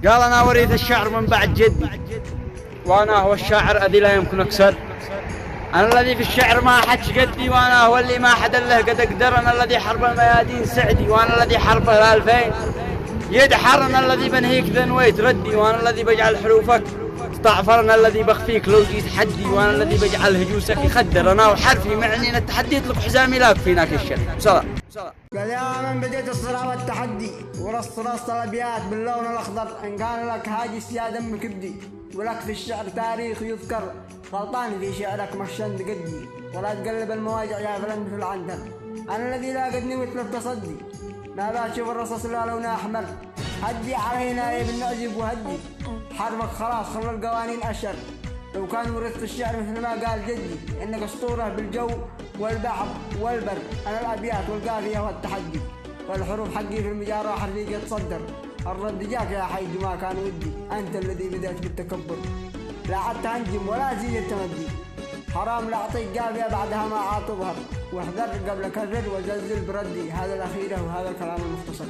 قال أنا وريث الشعر من بعد جدي، وأنا هو الشاعر الذي لا يمكن أكسر. أنا الذي في الشعر ما حدش قدي، وأنا هو اللي ما حد له قد أقدر. أنا الذي حرب الميادين سعدي، وأنا الذي حرب الألفين يدحر. أنا الذي بنهيك ذنويت ردي، وأنا الذي بجعل حروفك تضعفر. أنا الذي بخفيك لو جيت حدي، وأنا الذي بجعل هجوسك يخدر. أنا وحرفي معني التحدي يطلق حزامي لاك فيناك الشر. سلام. قال يا من بديت الصراع والتحدي ورص الابيات باللون الاخضر، ان كان لك هاجس يا دم كبدي ولك في الشعر تاريخ يذكر. غلطان في شعرك مشان قدي، ولا تقلب المواجع يا فلان في العنتر. انا الذي لا قدني مثل التصدي، ما لا تشوف الرصاص لا لونه احمر. هدي علينا يا ابن نعجب وهدي، حربك خلاص خلى القوانين اشر. لو كان ورثت الشعر مثل ما قال جدي، انك اسطوره بالجو والبحر والبر. انا الابيات والقافيه والتحدي، والحروف حقي في المجارة حرفي يتصدر. الرد جاك يا حيد ما كان ودي، انت الذي بدأت بالتكبر. لا عاد تهنجم ولا زيد التمدي، حرام لا اعطيك قافيه بعدها ما عاد تظهر. واحذر قبل كرر وزلزل بردي، هذا الاخيره وهذا الكلام المختصر.